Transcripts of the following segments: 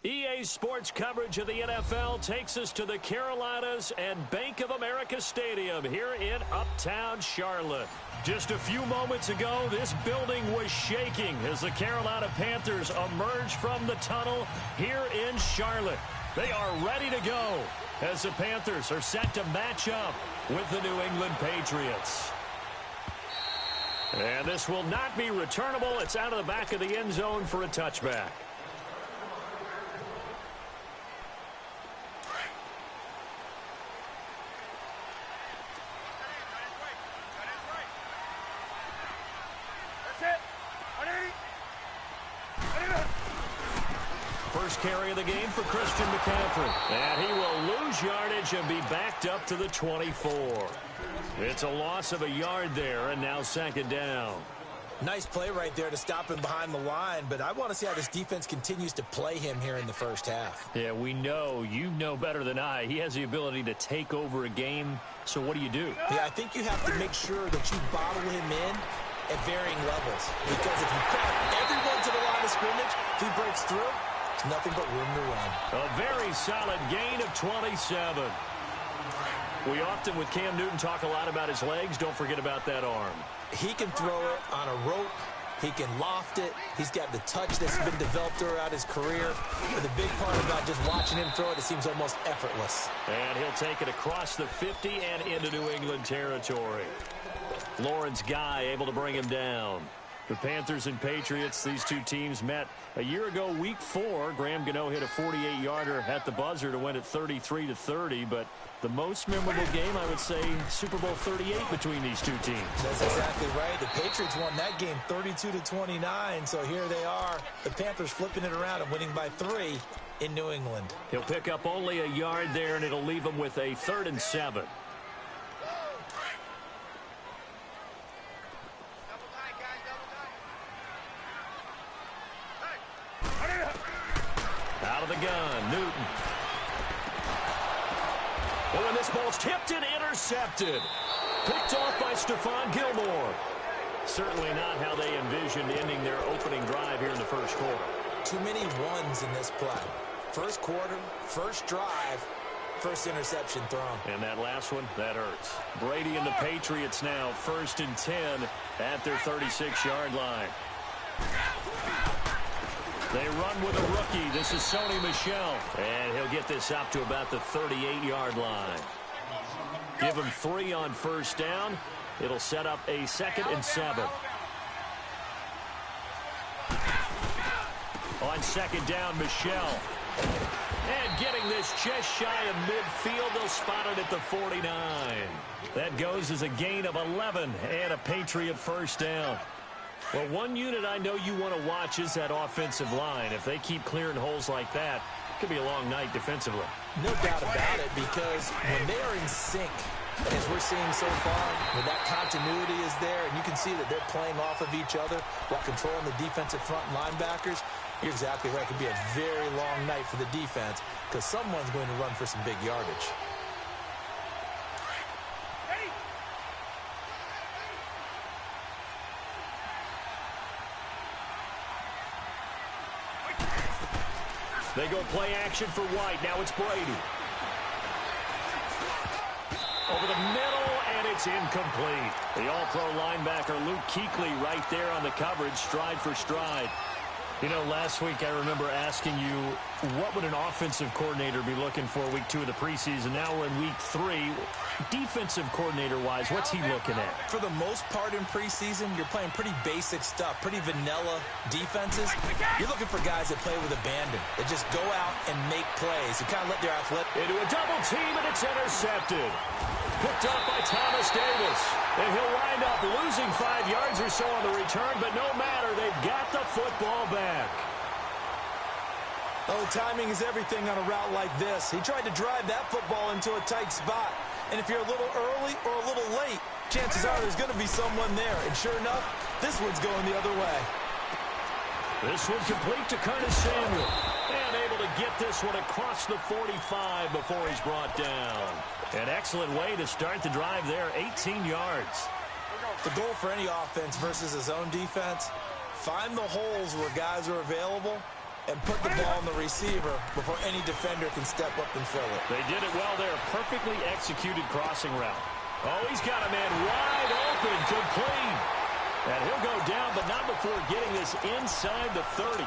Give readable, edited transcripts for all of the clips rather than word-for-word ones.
EA Sports coverage of the NFL takes us to the Carolinas and Bank of America Stadium here in Uptown Charlotte. Just a few moments ago, this building was shaking as the Carolina Panthers emerged from the tunnel here in Charlotte. They are ready to go as the Panthers are set to match up with the New England Patriots. And this will not be returnable. It's out of the back of the end zone for a touchback. First carry of the game for Christian McCaffrey. And he will lose yardage and be backed up to the 24. It's a loss of a yard there, and now second down. Nice play right there to stop him behind the line, but I want to see how this defense continues to play him here in the first half. Yeah, we know. You know better than I. He has the ability to take over a game, so what do you do? Yeah, I think you have to make sure that you bottle him in at varying levels, because if you crack everyone to the line of scrimmage, if he breaks through, it's nothing but room to run. A very solid gain of 27. We often, with Cam Newton, talk a lot about his legs. Don't forget about that arm. He can throw it on a rope. He can loft it. He's got the touch that's been developed throughout his career. But the big part about just watching him throw it, it seems almost effortless. And he'll take it across the 50 and into New England territory. Lawrence Guy able to bring him down. The Panthers and Patriots, these two teams met a year ago, week 4. Graham Gano hit a 48-yarder at the buzzer to win it 33-30. But the most memorable game, I would say, Super Bowl 38 between these two teams. That's exactly right. The Patriots won that game 32-29. So here they are, the Panthers flipping it around and winning by 3 in New England. He'll pick up only a yard there, and it'll leave him with a 3rd and 7. Out of the gun, Newton. Oh, and this ball's tipped and intercepted. Picked off by Stephon Gilmore. Certainly not how they envisioned ending their opening drive here in the first quarter. Too many ones in this play. First quarter, first drive, first interception thrown. And that last one, that hurts. Brady and the Patriots now 1st and 10 at their 36-yard line. They run with a rookie. This is Sony Michel. And he'll get this up to about the 38-yard line. Give him 3 on first down. It'll set up a 2nd and 7. On second down, Michel. And getting this just shy of midfield. They'll spot it at the 49. That goes as a gain of 11 and a Patriot first down. Well, one unit I know you want to watch is that offensive line. If they keep clearing holes like that, it could be a long night defensively. No doubt about it, because when they are in sync, as we're seeing so far, when that continuity is there, and you can see that they're playing off of each other while controlling the defensive front linebackers, you're exactly right. It could be a very long night for the defense because someone's going to run for some big yardage. They go play action for White. Now it's Brady. Over the middle, and it's incomplete. The all-pro linebacker Luke Kuechly right there on the coverage, stride for stride. You know, last week I remember asking you, what would an offensive coordinator be looking for week 2 of the preseason? Now we're in week 3. Defensive coordinator-wise, what's he looking at? For the most part in preseason, you're playing pretty basic stuff, pretty vanilla defenses. You're looking for guys that play with abandon, that just go out and make plays. You kind of let their athletic... Into a double team, and it's intercepted. Picked up by Thomas Davis. And he'll wind up losing 5 yards or so on the return, but no matter, they've got the football back. Oh, timing is everything on a route like this. He tried to drive that football into a tight spot. And if you're a little early or a little late, chances are there's going to be someone there. And sure enough, this one's going the other way. This one complete to Curtis Samuel. And able to get this one across the 45 before he's brought down. An excellent way to start the drive there, 18 yards. The goal for any offense versus his own defense, find the holes where guys are available and put the ball on the receiver before any defender can step up and fill it. They did it well there. Perfectly executed crossing route. Oh, he's got a man wide open, complete. And he'll go down, but not before getting this inside the 30.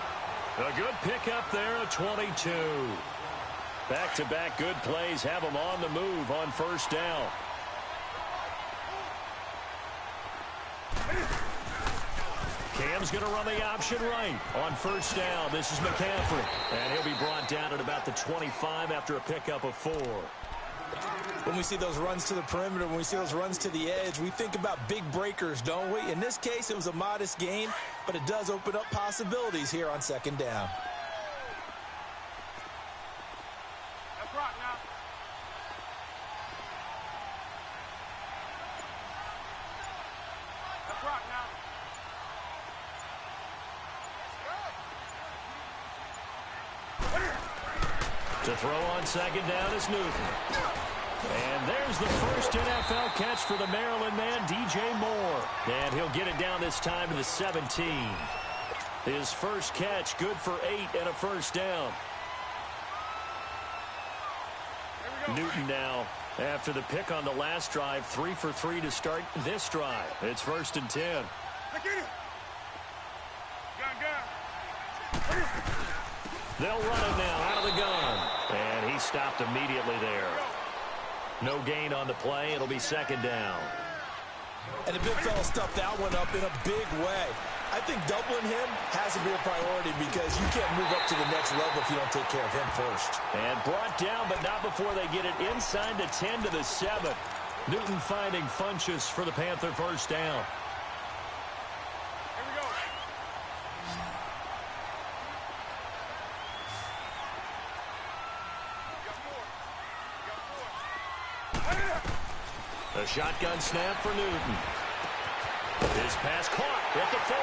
A good pickup there, a 22. Back-to-back good plays have him on the move on first down. Cam's going to run the option right on first down. This is McCaffrey. And he'll be brought down at about the 25 after a pickup of 4. When we see those runs to the perimeter, when we see those runs to the edge, we think about big breakers, don't we? In this case, it was a modest gain, but it does open up possibilities here on second down. That's right now. That's right now. To throw on second down is Newton. And there's the first NFL catch for the Maryland man, DJ Moore. And he'll get it down this time to the 17. His first catch, good for 8 and a first down. Newton now, after the pick on the last drive, 3 for 3 to start this drive. It's 1st and 10. They'll run it now out of the gun. And he stopped immediately there. No gain on the play. It'll be second down. And the big fella stuffed that one up in a big way. I think doubling him has to be a priority because you can't move up to the next level if you don't take care of him first. And brought down, but not before they get it inside the 10 to the 7. Newton finding Funchess for the Panther first down. A shotgun snap for Newton. His pass caught at the 4.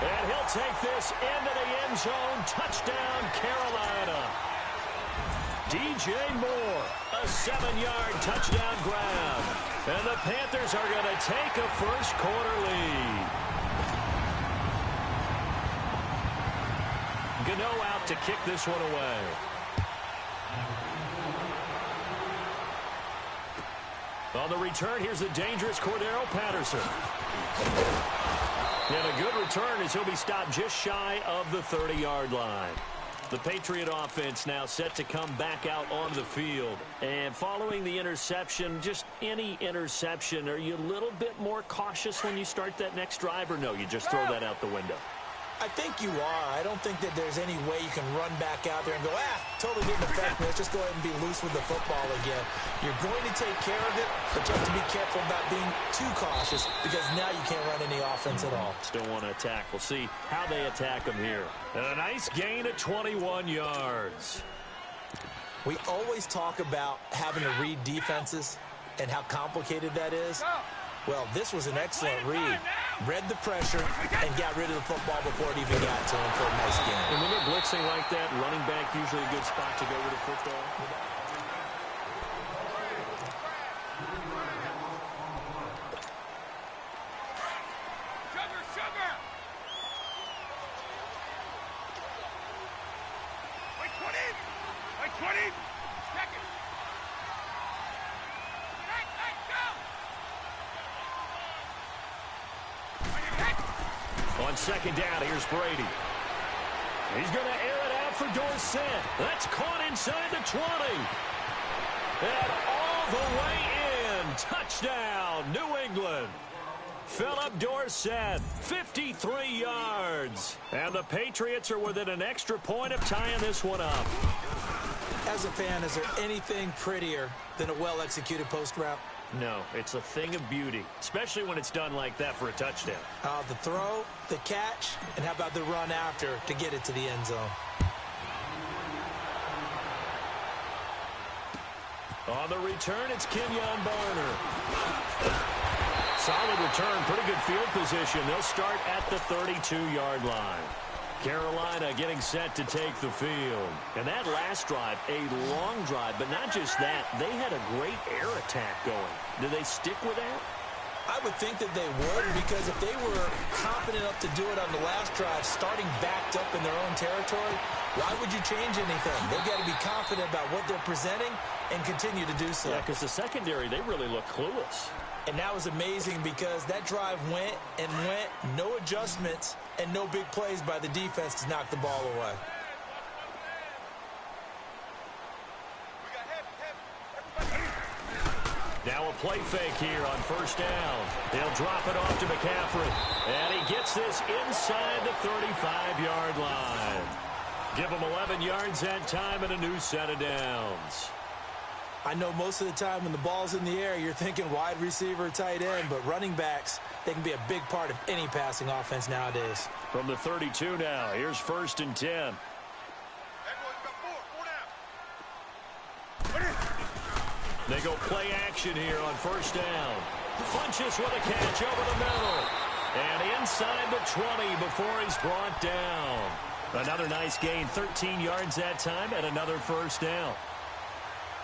And he'll take this into the end zone. Touchdown, Carolina. DJ Moore, a 7-yard touchdown grab. And the Panthers are going to take a first quarter lead. Gano out to kick this one away. On the return, here's the dangerous Cordero Patterson. And a good return as he'll be stopped just shy of the 30-yard line. The Patriot offense now set to come back out on the field. And following the interception, just any interception, are you a little bit more cautious when you start that next drive, or no, you just throw that out the window? I think you are. I don't think that there's any way you can run back out there and go, totally didn't affect me. Let's just go ahead and be loose with the football again. You're going to take care of it, but you have to be careful about being too cautious because now you can't run any offense at all. Still want to attack. We'll see how they attack them here. And a nice gain of 21 yards. We always talk about having to read defenses and how complicated that is. Well, this was an excellent read. Read the pressure and got rid of the football before it even got to him for a nice game. And when they're blitzing like that, running back usually a good spot to go with the football. Sugar! Wait 20! Second! On second down, here's Brady. He's going to air it out for Dorsett. That's caught inside the 20. And all the way in. Touchdown, New England. Philip Dorsett, 53 yards. And the Patriots are within an extra point of tying this one up. As a fan, is there anything prettier than a well-executed post route? No, it's a thing of beauty, especially when it's done like that for a touchdown. The throw, the catch, and how about the run after to get it to the end zone? On the return, it's Kenyon Barner. Solid return, pretty good field position. They'll start at the 32-yard line. Carolina getting set to take the field. And that last drive, a long drive, but not just that. They had a great air attack going. Do they stick with that? I would think that they would, because if they were confident enough to do it on the last drive, starting backed up in their own territory, why would you change anything? They've got to be confident about what they're presenting and continue to do so. Yeah, because the secondary, they really look clueless. And that was amazing because that drive went and went, no adjustments, and no big plays by the defense to knock the ball away. Now a play fake here on first down. They'll drop it off to McCaffrey. And he gets this inside the 35-yard line. Give him 11 yards that time and a new set of downs. I know most of the time when the ball's in the air, you're thinking wide receiver, tight end, but running backs, they can be a big part of any passing offense nowadays. From the 32 now, here's 1st and 10. They go play action here on first down. Funches with a catch over the middle. And inside the 20 before he's brought down. Another nice gain, 13 yards that time, and another first down.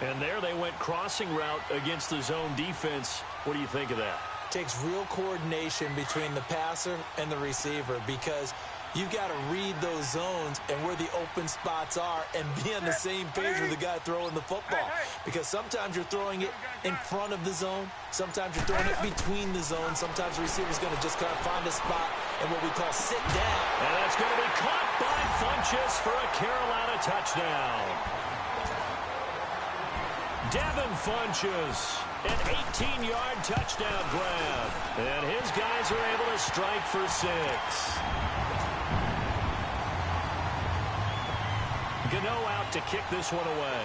And there they went crossing route against the zone defense. What do you think of that? Takes real coordination between the passer and the receiver, because you've got to read those zones and where the open spots are and be on the same page with the guy throwing the football. Because sometimes you're throwing it in front of the zone. Sometimes you're throwing it between the zones. Sometimes the receiver's going to just kind of find a spot and what we call sit down. And that's going to be caught by Funches for a Carolina touchdown. Devin Funches, an 18-yard touchdown grab. And his guys are able to strike for 6. Gano out to kick this one away.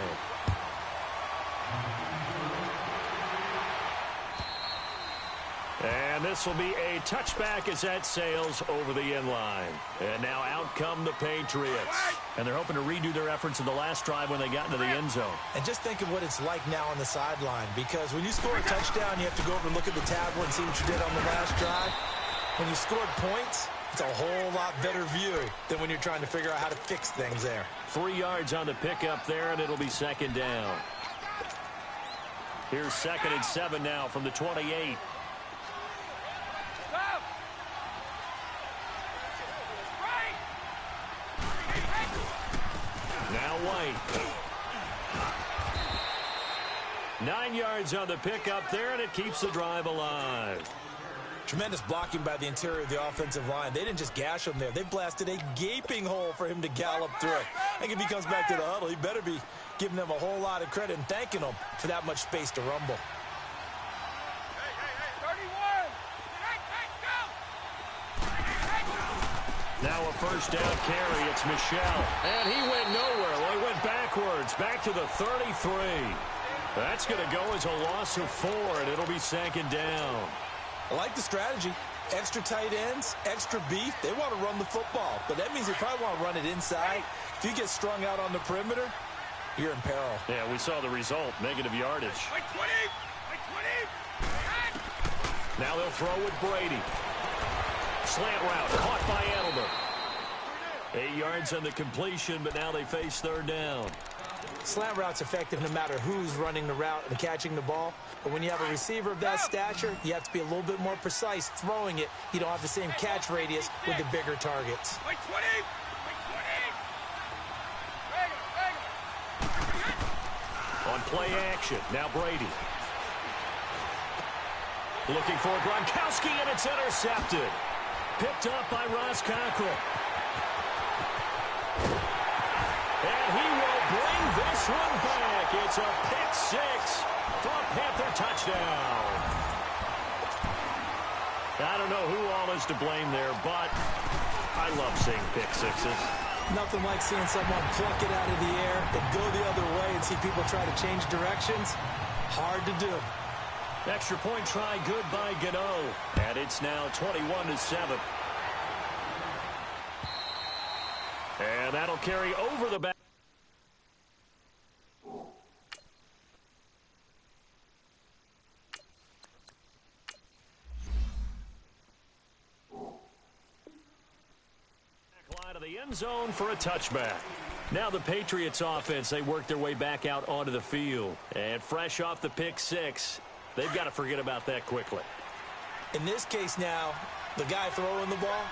And this will be a touchback as that sails over the end line. And now out come the Patriots. And they're hoping to redo their efforts in the last drive when they got into the end zone. And just think of what it's like now on the sideline, because when you score a touchdown, you have to go over and look at the tablet and see what you did on the last drive. When you scored points, it's a whole lot better view than when you're trying to figure out how to fix things there. 3 yards on the pickup there, and it'll be 2nd down. Here's 2nd and 7 now from the 28. Now White. 9 yards on the pickup there, and it keeps the drive alive. Tremendous blocking by the interior of the offensive line. They didn't just gash him there. They blasted a gaping hole for him to gallop through. I think if he comes back to the huddle, he better be giving them a whole lot of credit and thanking them for that much space to rumble. Now a first down carry. It's Michel. And he went nowhere. Well, he went backwards. Back to the 33. That's going to go as a loss of 4, and it'll be 2nd down. I like the strategy. Extra tight ends, extra beef. They want to run the football, but that means they probably want to run it inside. If you get strung out on the perimeter, you're in peril. Yeah, we saw the result. Negative yardage. Now they'll throw with Brady. Slant route, caught by Edelman. 8 yards on the completion, but now they face 3rd down. Slant route's effective no matter who's running the route and catching the ball. But when you have a receiver of that stature, you have to be a little bit more precise throwing it. You don't have the same catch radius with the bigger targets. On play action, now Brady. Looking for Gronkowski, and it's intercepted. Picked up by Ross Cockrell. And he will bring this one back. It's a pick 6 for a Panther touchdown. I don't know who all is to blame there, but I love seeing pick 6s. Nothing like seeing someone pluck it out of the air and go the other way and see people try to change directions. Hard to do. Extra point try, good by Gano. And it's now 21-7. And that'll carry over the back. Line of the end zone for a touchback. Now the Patriots offense, they work their way back out onto the field. And fresh off the pick 6, they've got to forget about that quickly. In this case now, the guy throwing the ball,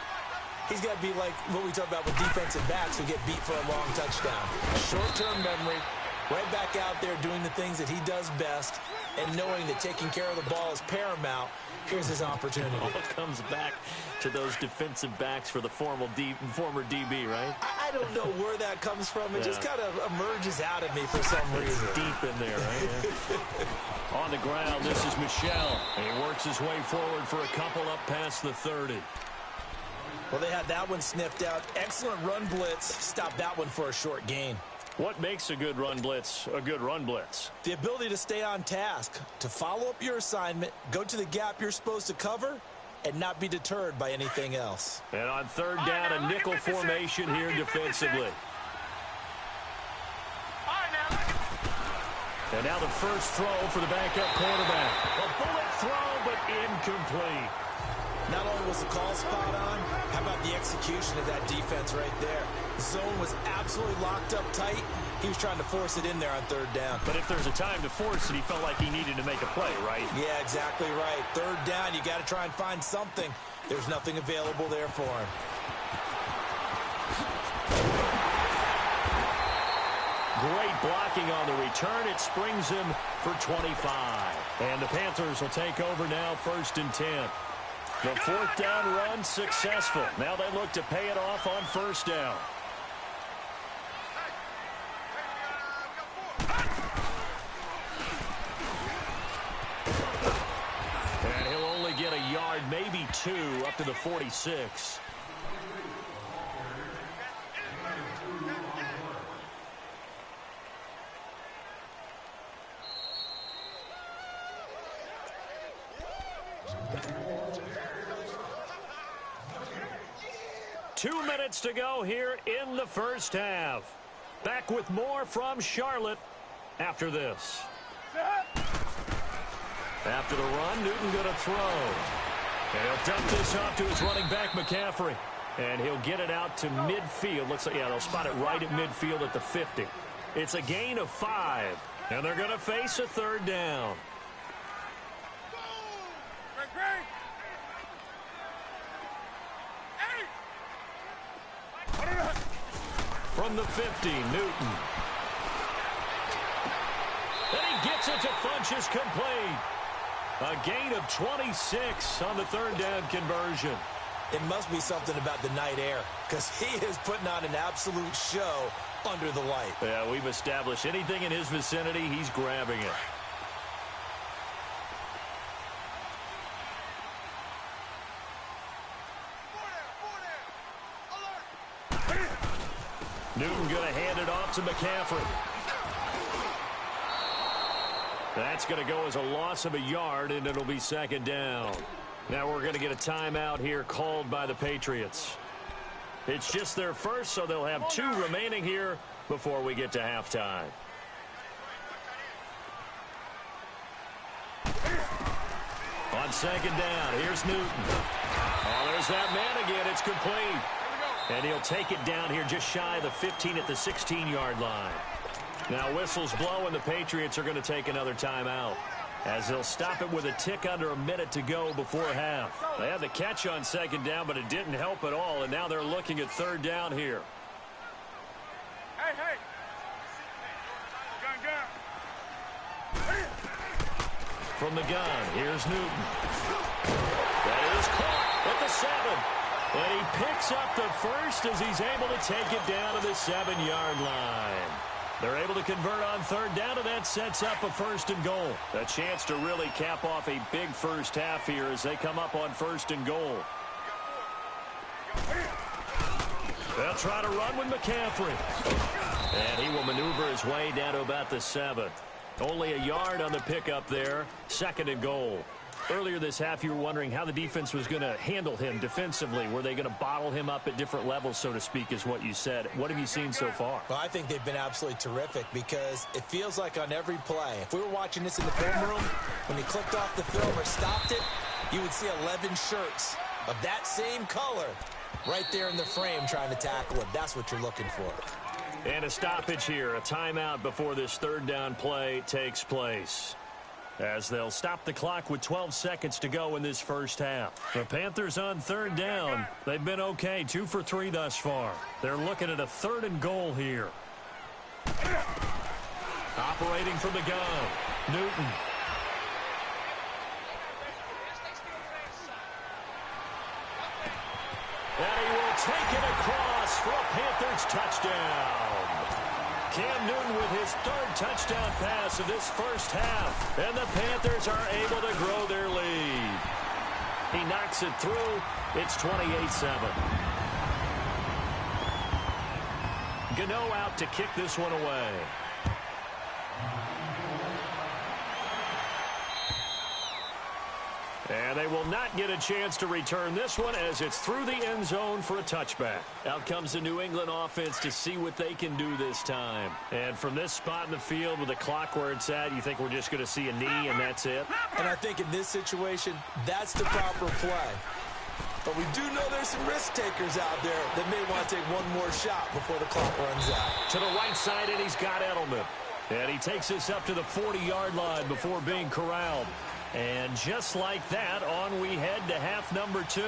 he's got to be like what we talk about with defensive backs who get beat for a long touchdown. Short-term memory, right back out there doing the things that he does best, and knowing that taking care of the ball is paramount. Here's his opportunity. All comes back to those defensive backs for the former DB, right? I don't know where that comes from. It just kind of emerges out of me for some reason. It's deep in there, right? Yeah. On the ground, this is Michel. And he works his way forward for a couple up past the 30. Well, they had that one sniffed out. Excellent run blitz. Stopped that one for a short gain. What makes a good run blitz a good run blitz? The ability to stay on task, to follow up your assignment, go to the gap you're supposed to cover, and not be deterred by anything else. And on third down, a nickel formation here defensively. And now the first throw for the backup quarterback. A bullet throw, but incomplete. Not only was the call spot on, how about the execution of that defense right there? The zone was absolutely locked up tight. He was trying to force it in there on third down. But if there's a time to force it, he felt like he needed to make a play, right? Yeah, exactly right. Third down, you got to try and find something. There's nothing available there for him. Great blocking on the return. It springs him for 25. And the Panthers will take over now, 1st and 10. The fourth down run successful. Now they look to pay it off on first down. And he'll only get a yard, maybe 2, up to the 46. Two minutes to go here in the first half. Back with more from Charlotte after this. After the run, Newton going to throw. And he'll dump this off to his running back, McCaffrey. And he'll get it out to midfield. Looks like, yeah, they'll spot it right at midfield at the 50. It's a gain of 5. And they're going to face a third down. From the 50, Newton. And he gets it to Funchess, complete. A gain of 26 on the third down conversion. It must be something about the night air, because he is putting on an absolute show under the light. Yeah, we've established anything in his vicinity, he's grabbing it. Newton going to hand it off to McCaffrey. That's going to go as a loss of a yard, and it'll be second down. Now we're going to get a timeout here called by the Patriots. It's just their first, so they'll have 2 remaining here before we get to halftime. On second down, here's Newton. Oh, there's that man again. It's complete. And he'll take it down here just shy of the 15 at the 16-yard line. Now whistles blow, and the Patriots are going to take another timeout, as they'll stop it with a tick under a minute to go before half. They had the catch on second down, but it didn't help at all, and now they're looking at third down here. Hey, hey. Gun. From the gun, here's Newton. That is caught at the 7. And he picks up the first as he's able to take it down to the 7-yard line. They're able to convert on third down, and that sets up a 1st and goal. A chance to really cap off a big first half here as they come up on 1st and goal. They'll try to run with McCaffrey. And he will maneuver his way down to about the 7. Only a yard on the pickup there. 2nd and goal. Earlier this half, you were wondering how the defense was going to handle him defensively. Were they going to bottle him up at different levels, so to speak, is what you said. What have you seen so far? Well, I think they've been absolutely terrific, because it feels like on every play, if we were watching this in the film room, when he clicked off the film or stopped it, you would see 11 shirts of that same color right there in the frame trying to tackle it. That's what you're looking for. And a stoppage here, a timeout before this third down play takes place. as they'll stop the clock with 12 seconds to go in this first half. The Panthers on third down. They've been okay, 2 for 3 thus far. They're looking at a 3rd and goal here. Operating from the gun, Newton. And he will take it across for a Panthers touchdown. Cam Newton with his 3rd touchdown pass of this first half. And the Panthers are able to grow their lead. He knocks it through. It's 28-7. Gano out to kick this one away. And they will not get a chance to return this one as it's through the end zone for a touchback. Out comes the New England offense to see what they can do this time. And from this spot in the field with the clock where it's at, you think we're just going to see a knee and that's it? And I think in this situation, that's the proper play. But we do know there's some risk takers out there that may want to take one more shot before the clock runs out. To the right side, and he's got Edelman. And he takes this up to the 40-yard line before being corralled. And just like that, on we head to half number 2.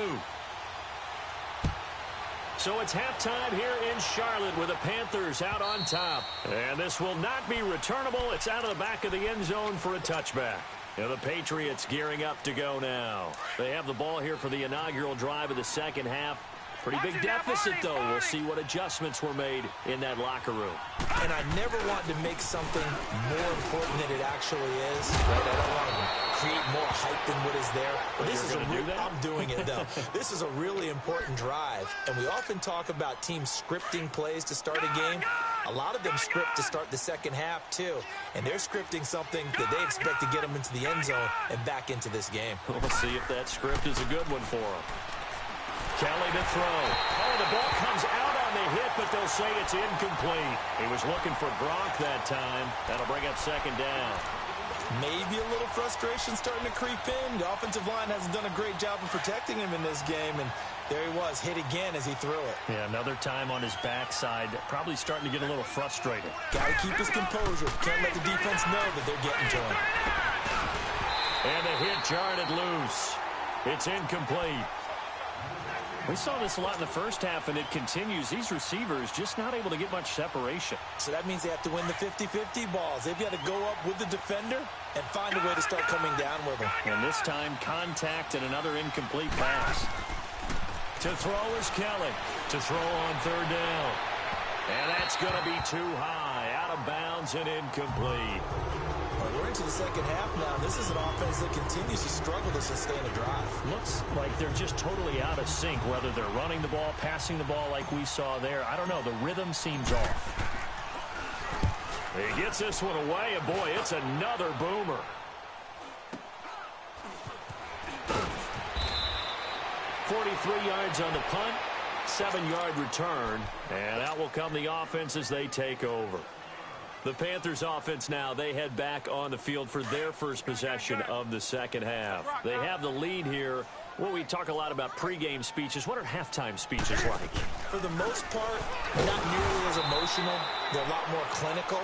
So it's halftime here in Charlotte with the Panthers out on top. And this will not be returnable. It's out of the back of the end zone for a touchback. And the Patriots gearing up to go now. They have the ball here for the inaugural drive of the second half. Pretty big deficit, though. We'll see what adjustments were made in that locker room. And I never want to make something more important than it actually is. Right? I don't want to create more hype than what is there. But this is I'm doing it, though. This is a really important drive. And we often talk about teams scripting plays to start a game. A lot of them script to start the second half, too. And they're scripting something that they expect to get them into the end zone and back into this game. We'll see if that script is a good one for them. Kelly to throw. Oh, the ball comes out on the hit, but they'll say it's incomplete. He was looking for Gronk that time. That'll bring up second down. Maybe a little frustration starting to creep in. The offensive line hasn't done a great job of protecting him in this game, and there he was, hit again as he threw it. Yeah, another time on his backside, probably starting to get a little frustrated. Got to keep his composure. Can't let the defense know that they're getting to him. And the hit jarred it loose. It's incomplete. We saw this a lot in the first half, and it continues. These receivers just not able to get much separation. So that means they have to win the 50-50 balls. They've got to go up with the defender and find a way to start coming down with him. And this time, contact and another incomplete pass. To throw is Kelly. To throw on third down. And that's going to be too high. Out of bounds and incomplete. We're into the second half now. This is an offense that continues to struggle to sustain a drive. Looks like they're just totally out of sync, whether they're running the ball, passing the ball like we saw there. I don't know. The rhythm seems off. He gets this one away, and boy, it's another boomer. .43 yards on the punt, 7-yard return, and out will come the offense as they take over. The Panthers offense now, they head back on the field for their first possession of the second half. They have the lead here. Well, we talk a lot about pregame speeches. What are halftime speeches like? For the most part, not nearly as emotional. They're a lot more clinical.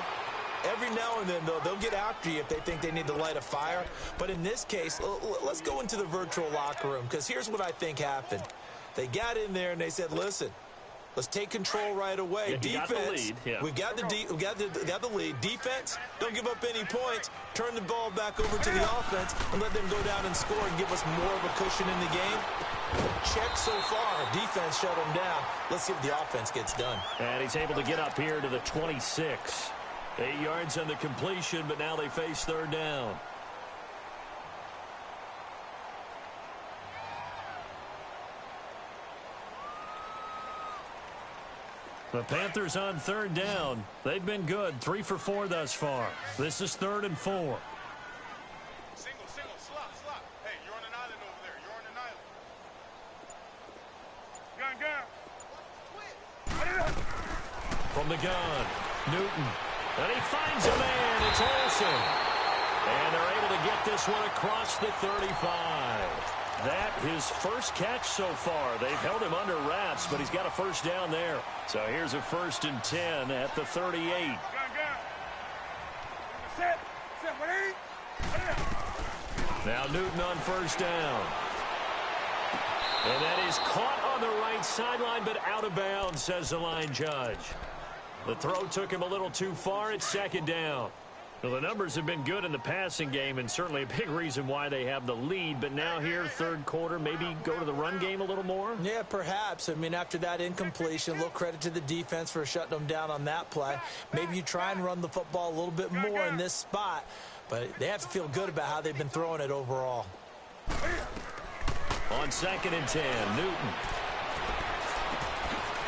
Every now and then, though, they'll get after you if they think they need to light a fire. But in this case, let's go into the virtual locker room, because here's what I think happened. They got in there and they said, listen, let's take control right away. Yeah, defense, yeah. we've got the lead. Defense, don't give up any points. Turn the ball back over to the offense and let them go down and score and give us more of a cushion in the game. Check so far. Defense shut them down. Let's see if the offense gets done. And he's able to get up here to the 26. 8 yards on the completion, but now they face third down. The Panthers on third down. They've been good. 3 for 4 thus far. This is 3rd and 4. Single, slot. Hey, you're on an island over there. You're on an island. Gun. From the gun, Newton. And he finds a man. It's Olsen. And they're able to get this one across the 35. That his first catch so far. They've held him under wraps, but he's got a first down there. So here's a 1st and 10 at the 38. Gun. Set, ready? Now Newton on first down. And that is caught on the right sideline, but out of bounds, says the line judge. The throw took him a little too far. It's second down. Well, the numbers have been good in the passing game, and certainly a big reason why they have the lead. But now here, third quarter, maybe go to the run game a little more? Yeah, perhaps. I mean, after that incompletion, a little credit to the defense for shutting them down on that play. Maybe you try and run the football a little bit more in this spot, but they have to feel good about how they've been throwing it overall. On 2nd and 10, Newton.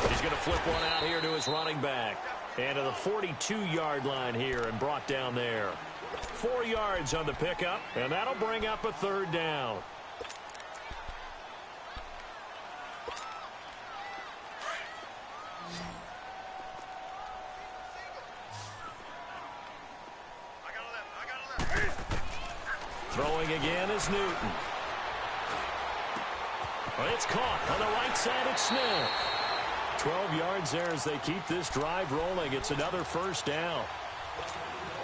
He's going to flip one out here to his running back. And to the 42-yard line here and brought down there. 4 yards on the pickup, and that'll bring up a third down. Throwing again is Newton. Well, it's caught on the right side of Smith. 12 yards there as they keep this drive rolling. It's another first down.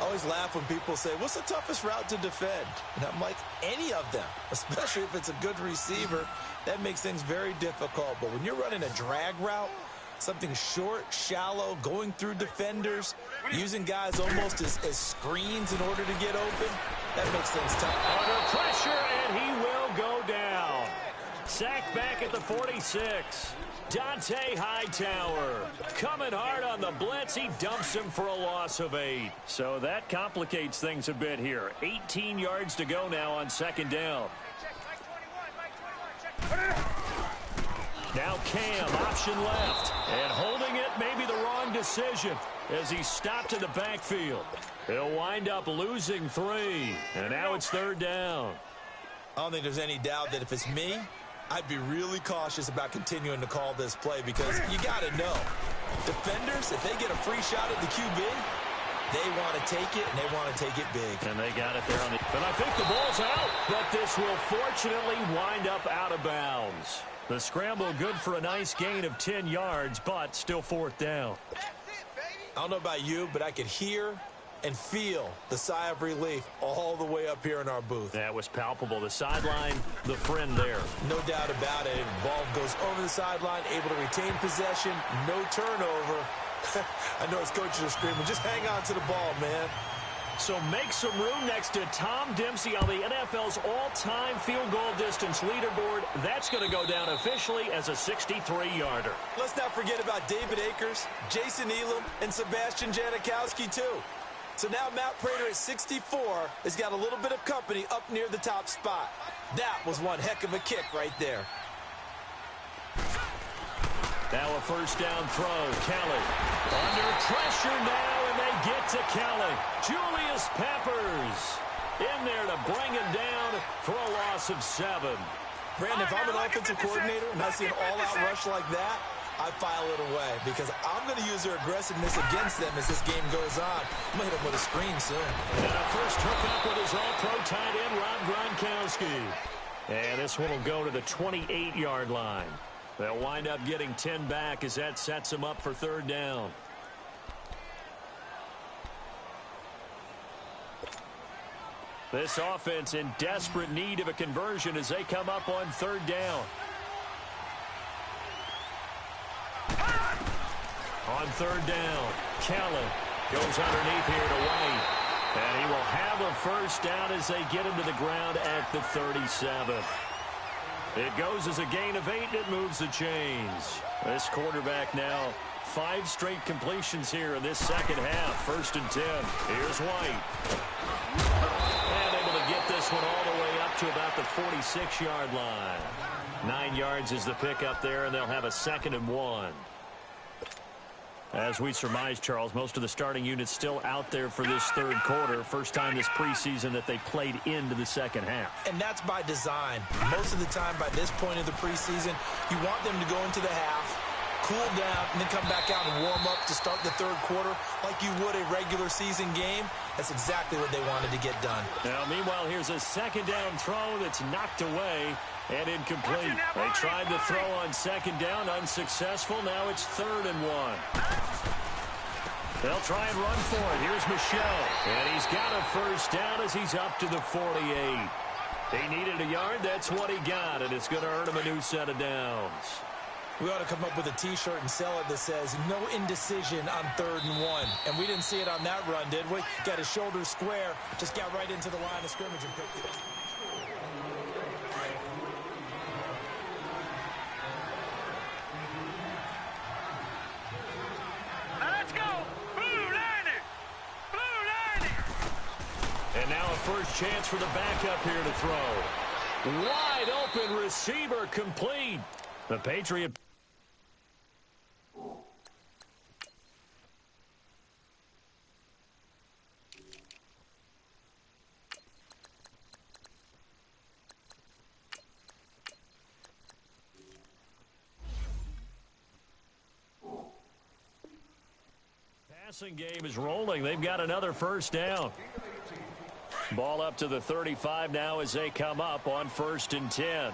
I always laugh when people say, what's the toughest route to defend? And I'm like, any of them, especially if it's a good receiver. That makes things very difficult. But when you're running a drag route, something short, shallow, going through defenders, using guys almost as screens in order to get open, that makes things tough. Under pressure, and he will go down. Sacked back at the 46. Dante Hightower coming hard on the blitz. He dumps him for a loss of 8. So that complicates things a bit here. 18 yards to go now on second down. Now Cam, option left. And holding it, maybe the wrong decision as he stopped in the backfield. He'll wind up losing 3. And now it's third down. I don't think there's any doubt that if it's me, I'd be really cautious about continuing to call this play because you got to know, defenders, if they get a free shot at the QB, they want to take it, and they want to take it big. And they got it there on the... But I think the ball's out, but this will fortunately wind up out of bounds. The scramble good for a nice gain of 10 yards, but still fourth down. I don't know about you, but I could hear and feel the sigh of relief all the way up here in our booth. That was palpable. The sideline, the friend there. No doubt about it. Ball goes over the sideline, able to retain possession, no turnover. I know his coaches are screaming, just hang on to the ball, man. So make some room next to Tom Dempsey on the NFL's all-time field goal distance leaderboard. That's going to go down officially as a 63-yarder. Let's not forget about David Akers, Jason Elam, and Sebastian Janikowski, too. So now Matt Prater at 64 has got a little bit of company up near the top spot. That was one heck of a kick right there. Now a first down throw. Kelly under pressure now, and they get to Kelly. Julius Peppers in there to bring him down for a loss of 7. Brandon, if I'm an offensive coordinator and I see an all-out rush like that, I file it away because I'm going to use their aggressiveness against them as this game goes on. I'm going to hit them with a screen soon. And a first hookup with his all-pro tight end, Rob Gronkowski. And this one will go to the 28-yard line. They'll wind up getting 10 back as that sets them up for third down. This offense in desperate need of a conversion as they come up on third down. On third down, Kelly goes underneath here to White. And he will have a first down as they get him to the ground at the 37. It goes as a gain of 8, and it moves the chains. This quarterback now 5 straight completions here in this second half. First and 10. Here's White. And able to get this one all the way up to about the 46-yard line. 9 yards is the pickup there, and they'll have a second and 1. As we surmise, Charles, most of the starting units still out there for this third quarter. First time this preseason that they played into the second half. And that's by design. Most of the time by this point of the preseason, you want them to go into the half, cool down, and then come back out and warm up to start the third quarter like you would a regular season game. That's exactly what they wanted to get done. Now, meanwhile, here's a second down throw that's knocked away and incomplete. They tried to throw on second down, unsuccessful. Now it's third and 1. They'll try and run for it. Here's Michel. And he's got a first down as he's up to the 48. He needed a yard. That's what he got, and it's going to earn him a new set of downs. We ought to come up with a T-shirt and sell it that says, no indecision on 3rd and 1. And we didn't see it on that run, did we? Got his shoulders square, just got right into the line of scrimmage and picked it up. Let's go! Blue Lightning! Blue Lightning! And now a first chance for the backup here to throw. Wide open receiver complete. The Patriot. Passing game is rolling. They've got another first down. Ball up to the 35 now as they come up on 1st and 10.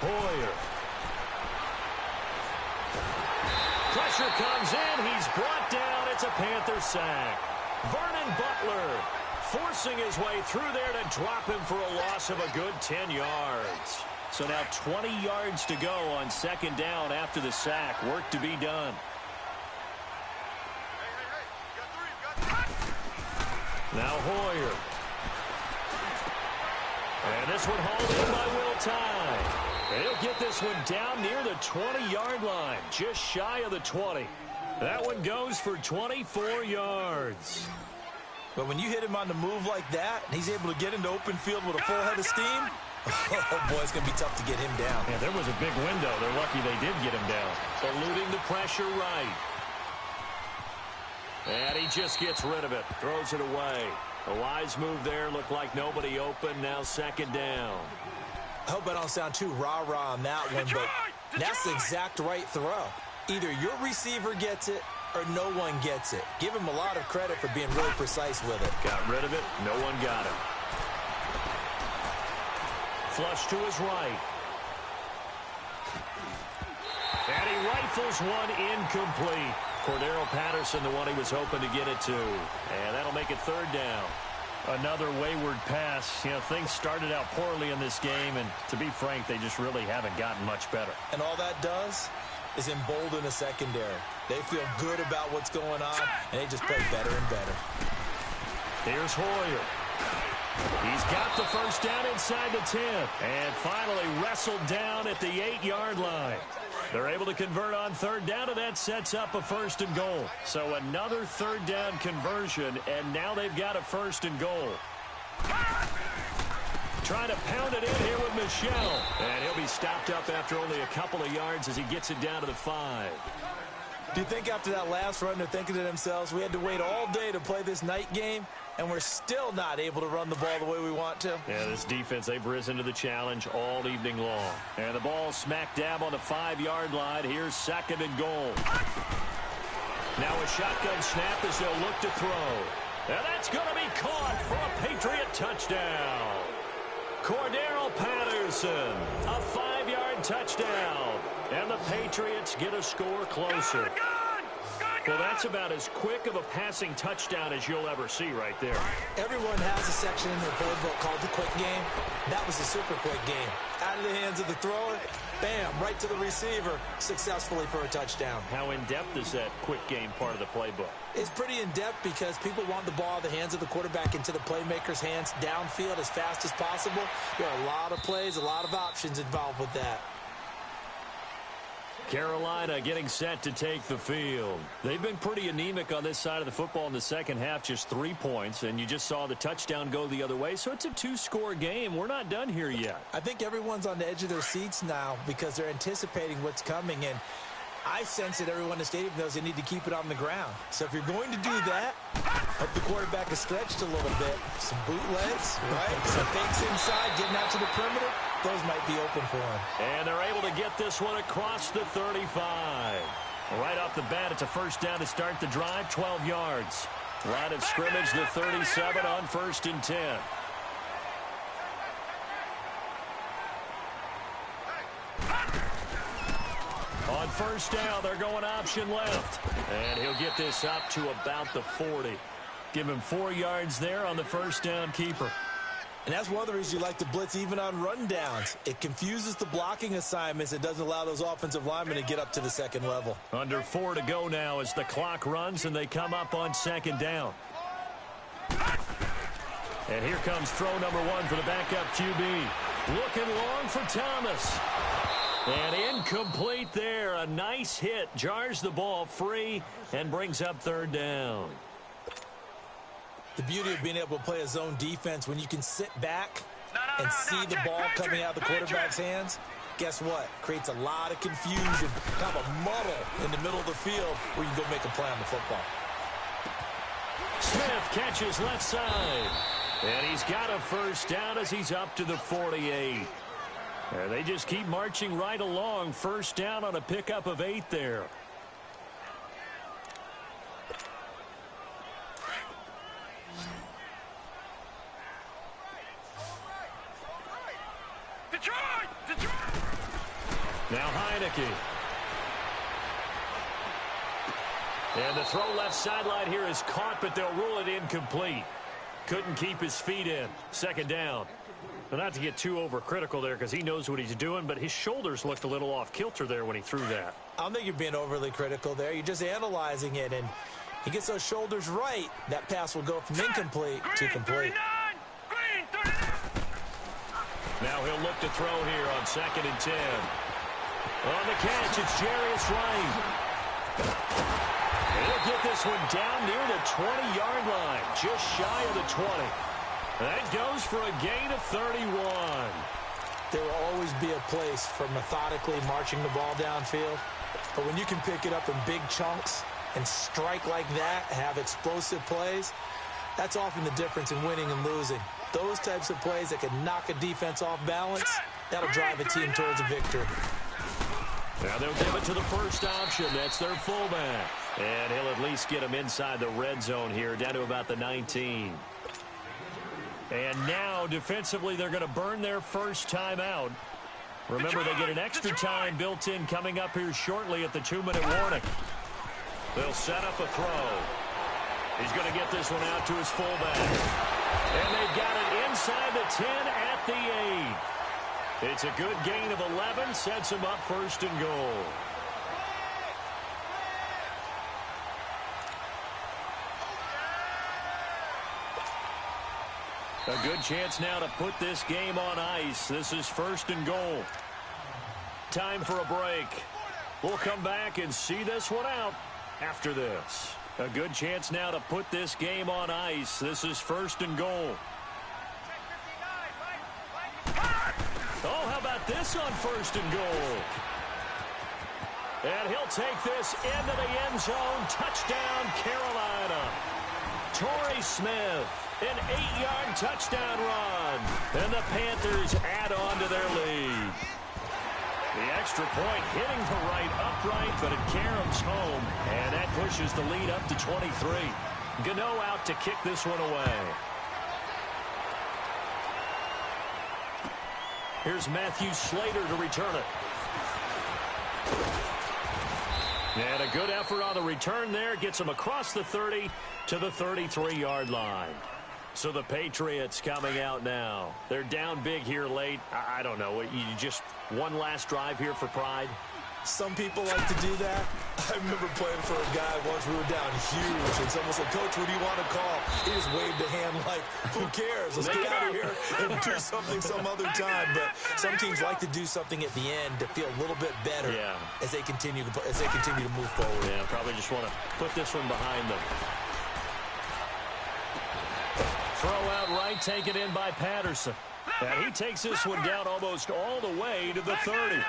Hoyer. Pressure comes in. He's brought down. It's a Panther sack. Vernon Butler forcing his way through there to drop him for a loss of a good 10 yards. So now 20 yards to go on 2nd down after the sack. Work to be done. Now Hoyer. And this one hauled in by Will Tye. And he'll get this one down near the 20-yard line, just shy of the 20. That one goes for 24 yards. But when you hit him on the move like that, and he's able to get into open field with a full head of steam, oh, boy, it's going to be tough to get him down. Yeah, there was a big window. They're lucky they did get him down. Eluding the pressure right. And he just gets rid of it, throws it away. A wise move there, looked like nobody open, now 2nd down. I hope I don't sound too rah-rah on that one, but that's the exact right throw. Either your receiver gets it or no one gets it. Give him a lot of credit for being really precise with it. Got rid of it, no one got it. Flush to his right. And he rifles one incomplete. Cordero Patterson, the one he was hoping to get it to. And that'll make it 3rd down. Another wayward pass. You know, things started out poorly in this game, and to be frank, they just really haven't gotten much better. And all that does is embolden a secondary. They feel good about what's going on, and they just play better and better. Here's Hoyer. He's got the first down inside the 10, and finally wrestled down at the 8-yard line. They're able to convert on 3rd down, and that sets up a 1st and goal. So another 3rd down conversion, and now they've got a 1st and goal. Trying to pound it in here with Michel. And he'll be stopped up after only a couple of yards as he gets it down to the 5. Do you think after that last run they're thinking to themselves, we had to wait all day to play this night game, and we're still not able to run the ball the way we want to? Yeah, this defense, they've risen to the challenge all evening long. And the ball smack dab on the 5-yard line. Here's 2nd and goal. Now a shotgun snap as they'll look to throw. And that's going to be caught for a Patriot touchdown. Cordero Patterson, a 5-yard touchdown. And the Patriots get a score closer. Well, that's about as quick of a passing touchdown as you'll ever see right there. Everyone has a section in their playbook called the quick game. That was a super quick game. Out of the hands of the thrower, bam, right to the receiver, successfully for a touchdown. How in-depth is that quick game part of the playbook? It's pretty in-depth because people want the ball out of the hands of the quarterback into the playmaker's hands downfield as fast as possible. There are a lot of plays, a lot of options involved with that. Carolina getting set to take the field. They've been pretty anemic on this side of the football in the second half, just 3 points, and you just saw the touchdown go the other way, so it's a 2-score game. We're not done here yet. I think everyone's on the edge of their seats now because they're anticipating what's coming, and I sense that everyone in the stadium knows they need to keep it on the ground. So if you're going to do that, hope the quarterback is stretched a little bit. Some bootlegs, right? Some fakes inside, getting out to the perimeter. Those might be open for him. And they're able to get this one across the 35. Right off the bat, it's a first down to start the drive, 12 yards. Line of scrimmage, the 37 on 1st and 10. On first down, they're going option left. And he'll get this up to about the 40. Give him 4 yards there on the first down keeper. And that's one of the reasons you like to blitz even on rundowns. It confuses the blocking assignments. It doesn't allow those offensive linemen to get up to the second level. Under 4 to go now as the clock runs and they come up on second down. And here comes throw number 1 for the backup QB. Looking long for Thomas. And incomplete there. A nice hit. Jars the ball free and brings up third down. The beauty of being able to play a zone defense when you can sit back and see the ball coming out of the quarterback's hands, guess what? Creates a lot of confusion, kind of a muddle in the middle of the field where you can go make a play on the football. Smith catches left side. And he's got a first down as he's up to the 48. And they just keep marching right along. First down on a pickup of 8 there. Now Heineke. And the throw left sideline here is caught, but they'll rule it incomplete. Couldn't keep his feet in. Second down. Well, not to get too overcritical there because he knows what he's doing, but his shoulders looked a little off kilter there when he threw that. I don't think you're being overly critical there. You're just analyzing it, and he gets those shoulders right. That pass will go from incomplete to complete. Now he'll look to throw here on 2nd and 10. On the catch, it's Jarius Wright. He'll get this one down near the 20-yard line, just shy of the 20. That goes for a gain of 31. There will always be a place for methodically marching the ball downfield. But when you can pick it up in big chunks and strike like that, have explosive plays, that's often the difference in winning and losing. Those types of plays that can knock a defense off balance, that'll drive a team towards a victory. Now they'll give it to the first option. That's their fullback. And he'll at least get him inside the red zone here, down to about the 19. And now, defensively, they're going to burn their first time out. Remember, they get an extra time built in coming up here shortly at the 2-minute warning. They'll set up a throw. He's going to get this one out to his fullback. And they've got it inside the 10 at the 8. It's a good gain of 11, sets him up first and goal. A good chance now to put this game on ice. This is first and goal. Time for a break. We'll come back and see this one out after this. A good chance now to put this game on ice. This is first and goal. Oh, how about this on first and goal? And he'll take this into the end zone. Touchdown, Carolina. Torrey Smith, an 8-yard touchdown run. And the Panthers add on to their lead. The extra point hitting the right upright, but it caroms home. And that pushes the lead up to 23. Gano out to kick this one away. Here's Matthew Slater to return it. And a good effort on the return there. Gets him across the 30 to the 33-yard line. So the Patriots coming out now. They're down big here late. I don't know. You just one last drive here for pride? Some people like to do that. I remember playing for a guy once. We were down huge, and someone said, "Coach, what do you want to call?" He just waved a hand like, "Who cares? Let's get out of here and do something some other time." But some teams like to do something at the end to feel a little bit better as they continue to move forward. Yeah, probably just want to put this one behind them. Throw out right, taken in by Patterson. And he takes this one down almost all the way to the 30.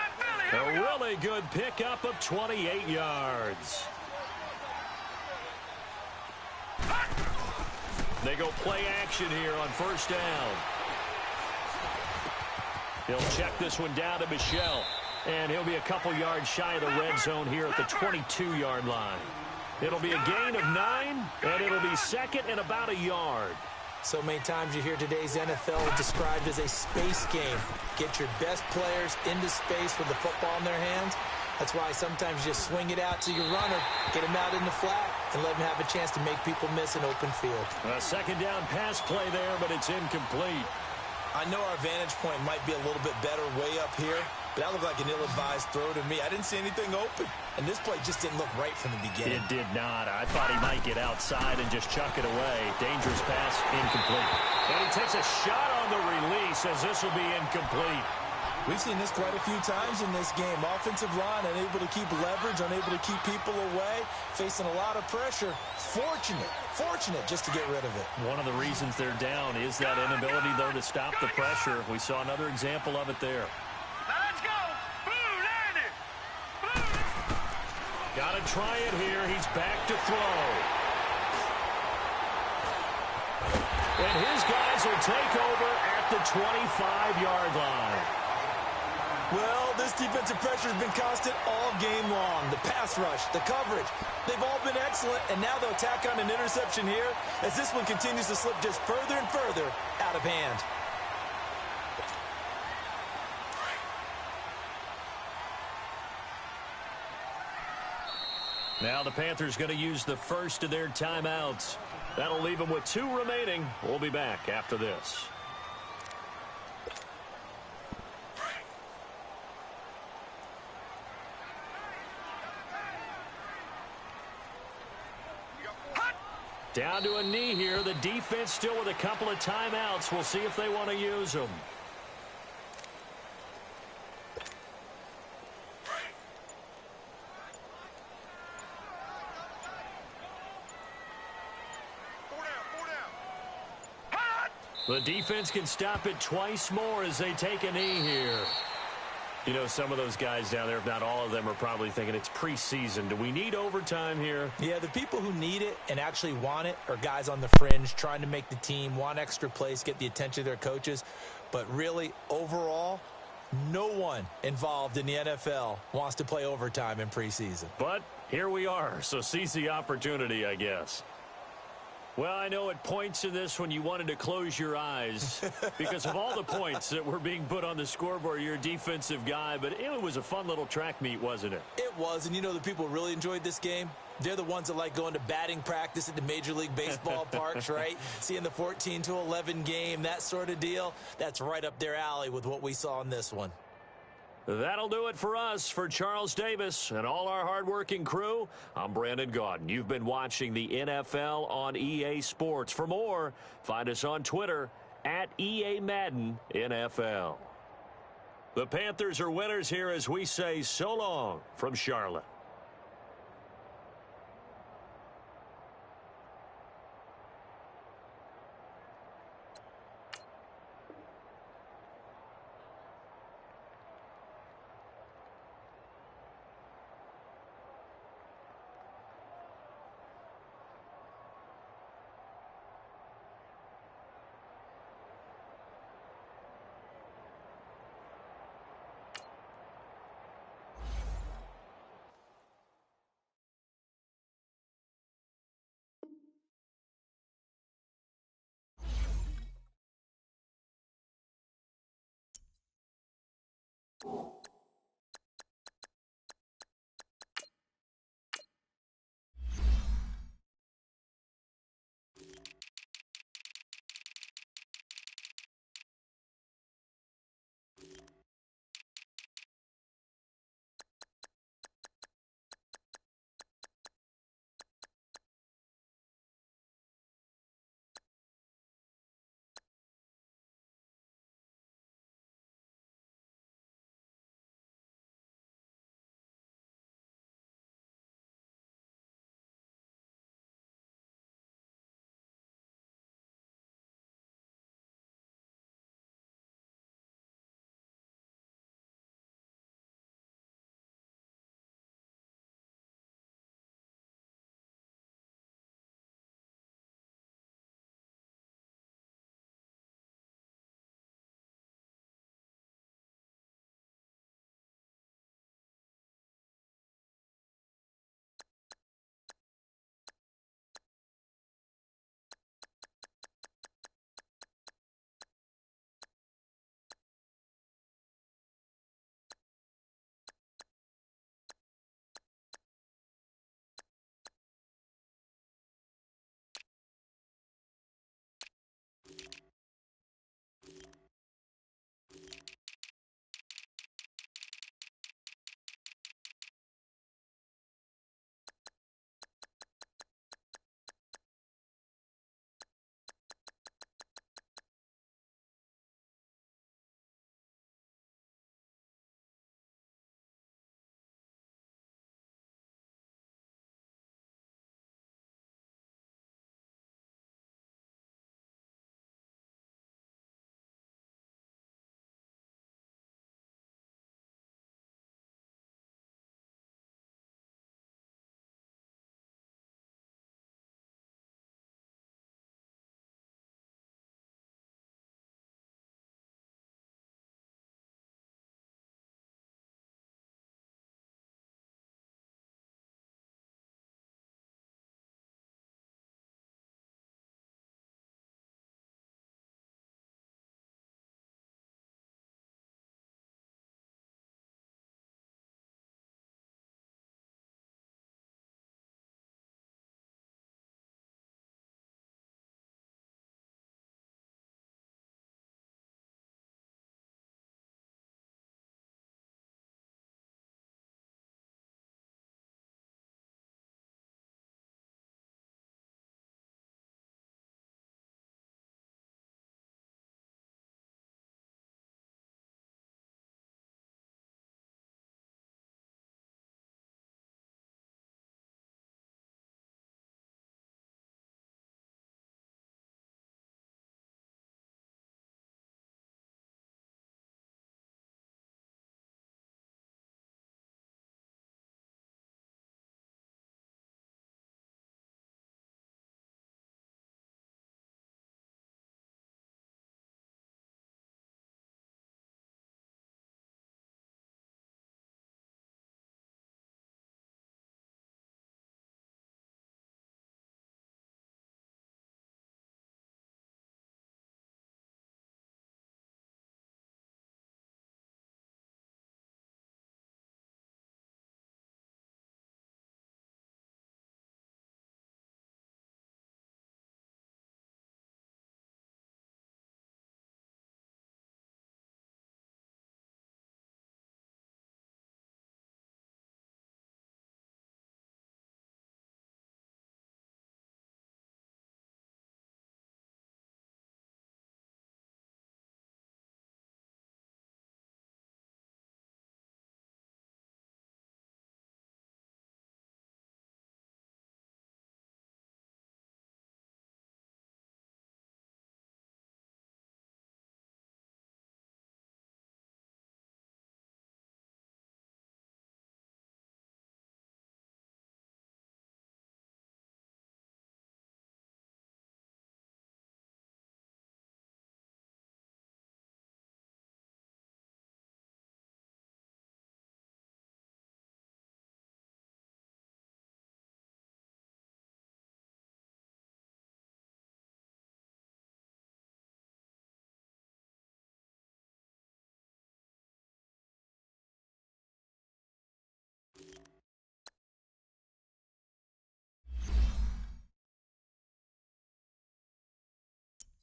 A really good pickup of 28 yards. They go play action here on first down. He'll check this one down to Michel. And he'll be a couple yards shy of the red zone here at the 22-yard line. It'll be a gain of 9, and it'll be second and about a yard. So many times you hear today's NFL described as a space game. Get your best players into space with the football in their hands. That's why sometimes you just swing it out to your runner, get him out in the flat, and let him have a chance to make people miss an open field. A second down pass play there, but it's incomplete. I know our vantage point might be a little bit better way up here, but that looked like an ill-advised throw to me. I didn't see anything open, and this play just didn't look right from the beginning. It did not. I thought he might get outside and just chuck it away. Dangerous pass, incomplete. And he takes a shot on the release as this will be incomplete. We've seen this quite a few times in this game. Offensive line unable to keep leverage, unable to keep people away, facing a lot of pressure. Fortunate just to get rid of it. One of the reasons they're down is that inability, though, to stop the pressure. We saw another example of it there. Let's go. Blue, Landy. Got to try it here. He's back to throw. And his guys will take over at the 25-yard line. Well, this defensive pressure has been constant all game long. The pass rush, the coverage, they've all been excellent, and now they'll tack on an interception here as this one continues to slip just further and further out of hand. Now the Panthers going to use the first of their timeouts. That'll leave them with 2 remaining. We'll be back after this. Down to a knee here. The defense still with a couple of timeouts. We'll see if they want to use them. The defense can stop it twice more as they take a knee here. You know, some of those guys down there, if not all of them, are probably thinking it's preseason. Do we need overtime here? Yeah, the people who need it and actually want it are guys on the fringe trying to make the team, want extra plays, get the attention of their coaches. But really, overall, no one involved in the NFL wants to play overtime in preseason. But here we are, so seize the opportunity, I guess. Well, I know at points in this when you wanted to close your eyes because of all the points that were being put on the scoreboard. You're a defensive guy, but it was a fun little track meet, wasn't it? It was, and you know the people who really enjoyed this game? They're the ones that like going to batting practice at the Major League Baseball parks, right? Seeing the 14-11 game, that sort of deal. That's right up their alley with what we saw in this one. That'll do it for us. For Charles Davis and all our hardworking crew, I'm Brandon Gaudin. You've been watching the NFL on EA Sports. For more, find us on Twitter at EA Madden NFL. The Panthers are winners here as we say so long from Charlotte.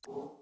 you.